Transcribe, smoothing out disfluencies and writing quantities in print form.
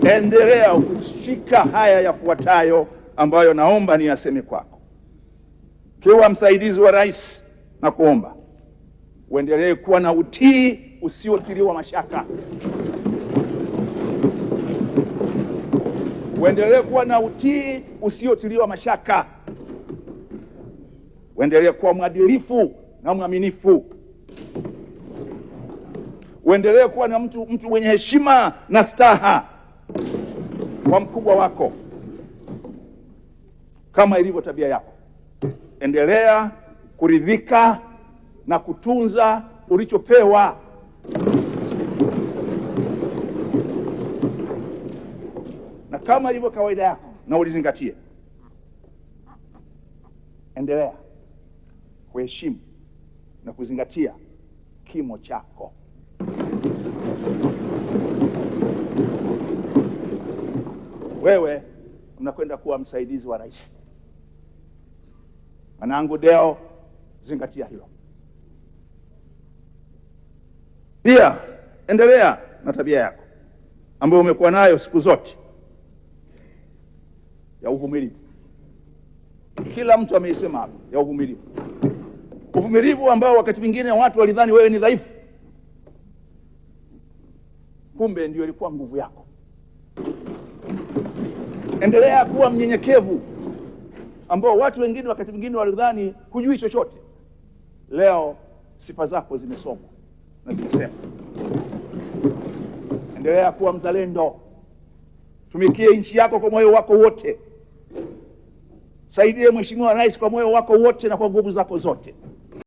endelea kushika haya yafuatayo ambayo naomba niyaseme kwako. Kiwa msaidizi wa rais, na kuomba uendelee kuwa na utii usiotiliwa mashaka. Uendelee kuwa na utii usiotiliwa mashaka. Uendelee kuwa mwadilifu na mwaminifu. Uendelee kuwa na mtu mwenye heshima na staha kwa mkubwa wako kama ilivyo tabia yako. Endelea kuridhika na kutunza ulichopewa. Na kama ilivyo kawaida yako, na ulizingatie, endelea kuheshimu na kuzingatia kimo chako. Wewe unakwenda kuwa msaidizi wa rais. Mwanangu Deo, zingatia hilo. Pia endelea na tabia yako ambayo umekuwa nayo siku zote ya uvumilivu. Kila mtu ameisema hapo, ya uvumilivu. Uvumilivu ambao wakati mwingine watu walidhani wewe ni dhaifu, kumbe ndio ilikuwa nguvu yako. Endelea kuwa mnyenyekevu ambao watu wengine wakati mwingine walidhani hujui chochote. Leo sifa zako zimesomwa na zimesema. Endelea kuwa mzalendo. Tumikie nchi yako kwa moyo wako wote. Saidie Mheshimiwa Rais kwa moyo wako wote na kwa nguvu zako zote.